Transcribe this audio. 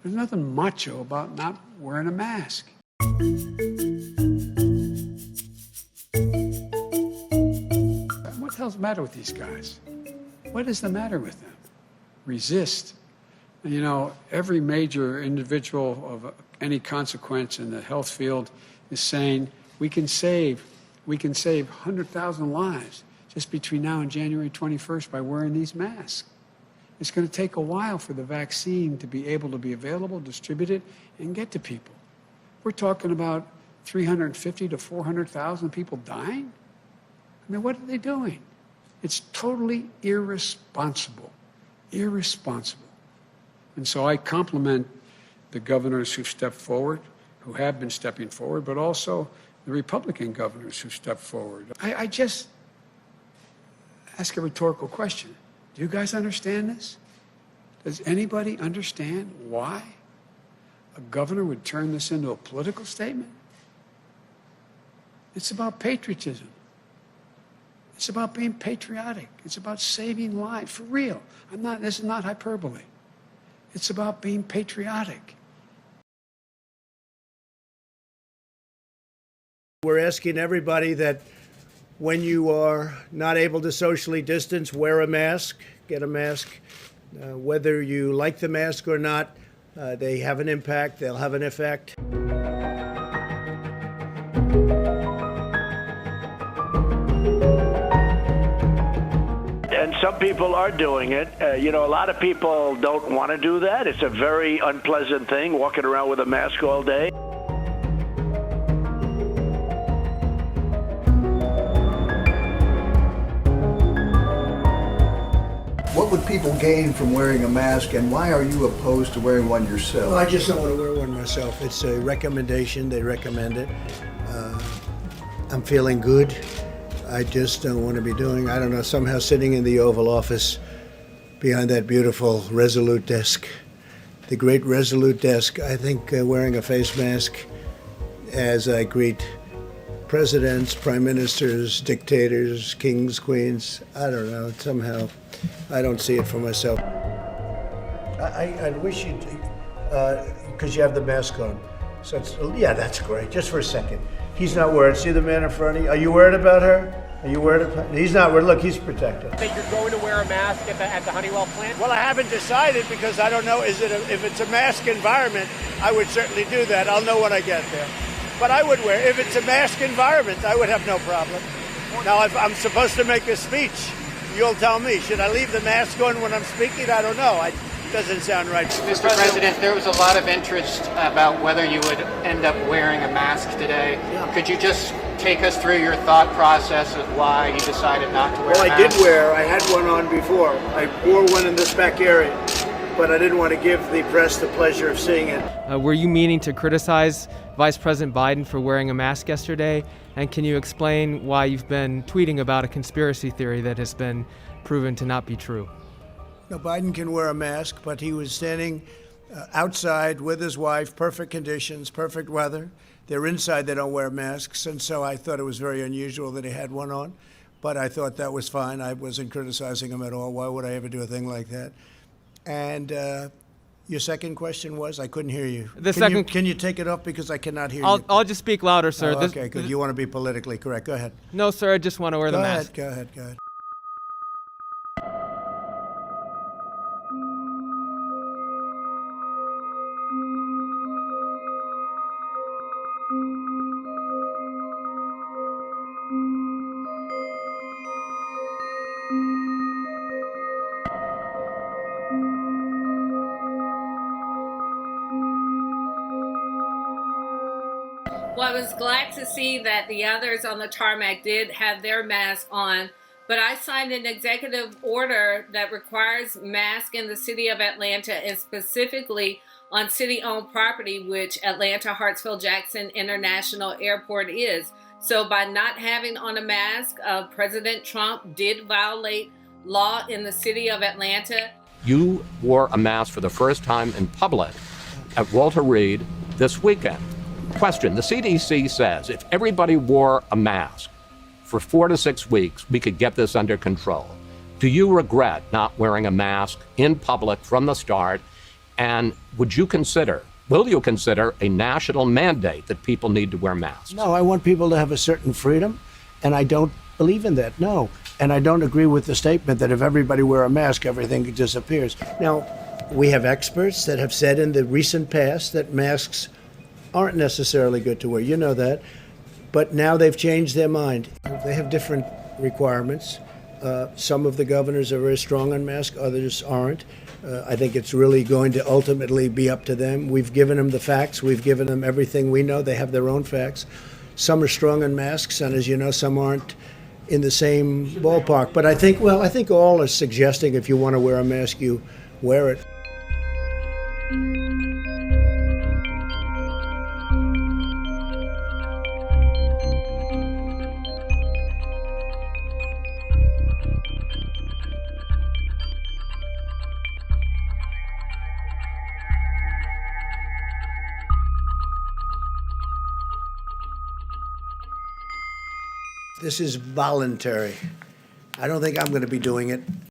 There's nothing macho about not wearing a mask. What the hell's the matter with these guys? What is the matter with them? Resist. You know, every major individual of any consequence in the health field is saying we can save 100,000 lives just between now and January 21st by wearing these masks. It's going to take a while for the vaccine to be able to be available, distributed, and get to people. We're talking about 350 to 400,000 people dying. I mean, what are they doing? It's totally irresponsible. Irresponsible. And so I compliment the governors who've stepped forward, who have been stepping forward, but also the Republican governors who stepped forward. I just ask a rhetorical question. Do you guys understand this? Does anybody understand why a governor would turn this into a political statement? It's about patriotism. It's about being patriotic. It's about saving lives, for real. This is not hyperbole. It's about being patriotic. We're asking everybody that when you are not able to socially distance, wear a mask, get a mask. Whether you like the mask or not, they have an impact, they'll have an effect. And some people are doing it. A lot of people don't want to do that. It's a very unpleasant thing, walking around with a mask all day. What would people gain from wearing a mask, and why are you opposed to wearing one yourself? Well, I just don't want to wear one myself. It's a recommendation. They recommend it. I'm feeling good. I just don't want to be doing, I don't know, somehow sitting in the Oval Office behind that beautiful Resolute desk, the great Resolute desk. I think wearing a face mask as I greet presidents, prime ministers, dictators, kings, queens, I don't know, somehow I don't see it for myself. I wish you'd, because you have the mask on. So yeah, that's great. Just for a second. He's not worried. See the man in front of you? Are you worried about her? Are you worried about her? He's not worried. Look, he's protected. I think you're going to wear a mask at the Honeywell plant? Well, I haven't decided because I don't know. If it's a mask environment, I would certainly do that. I'll know when I get there. But I would wear. If it's a mask environment, I would have no problem. Now, if I'm supposed to make a speech, you'll tell me. Should I leave the mask on when I'm speaking? I don't know. Doesn't sound right. Mr. President, there was a lot of interest about whether you would end up wearing a mask today. Yeah. Could you just take us through your thought process of why you decided not to wear a mask? Well, I had one on before. I wore one in this back area, but I didn't want to give the press the pleasure of seeing it. Were you meaning to criticize Vice President Biden for wearing a mask yesterday? And can you explain why you've been tweeting about a conspiracy theory that has been proven to not be true? No, Biden can wear a mask, but he was standing outside with his wife, perfect conditions, perfect weather. They're inside, they don't wear masks, and so I thought it was very unusual that he had one on, but I thought that was fine. I wasn't criticizing him at all. Why would I ever do a thing like that? And your second question was? I couldn't hear you. Can you take it off because I cannot hear you? I'll just speak louder, sir. Oh, okay, good. You want to be politically correct. Go ahead. No, sir, I just want to wear the mask. Go ahead. Well, I was glad to see that the others on the tarmac did have their mask on, but I signed an executive order that requires masks in the city of Atlanta, and specifically on city-owned property, which Atlanta Hartsfield-Jackson International Airport is. So by not having on a mask, President Trump did violate law in the city of Atlanta. You wore a mask for the first time in public at Walter Reed this weekend. Question, the CDC says if everybody wore a mask for 4 to 6 weeks, we could get this under control. Do you regret not wearing a mask in public from the start? And will you consider a national mandate that people need to wear masks? No, I want people to have a certain freedom, and I don't believe in that, no. And I don't agree with the statement that if everybody wear a mask, everything disappears. Now, we have experts that have said in the recent past that masks aren't necessarily good to wear. You know that. But now they've changed their mind. They have different requirements. Some of the governors are very strong on masks, others aren't. I think it's really going to ultimately be up to them. We've given them the facts. We've given them everything we know. They have their own facts. Some are strong on masks, and as you know, some aren't in the same ballpark. But I think all are suggesting if you want to wear a mask, you wear it. This is voluntary. I don't think I'm going to be doing it.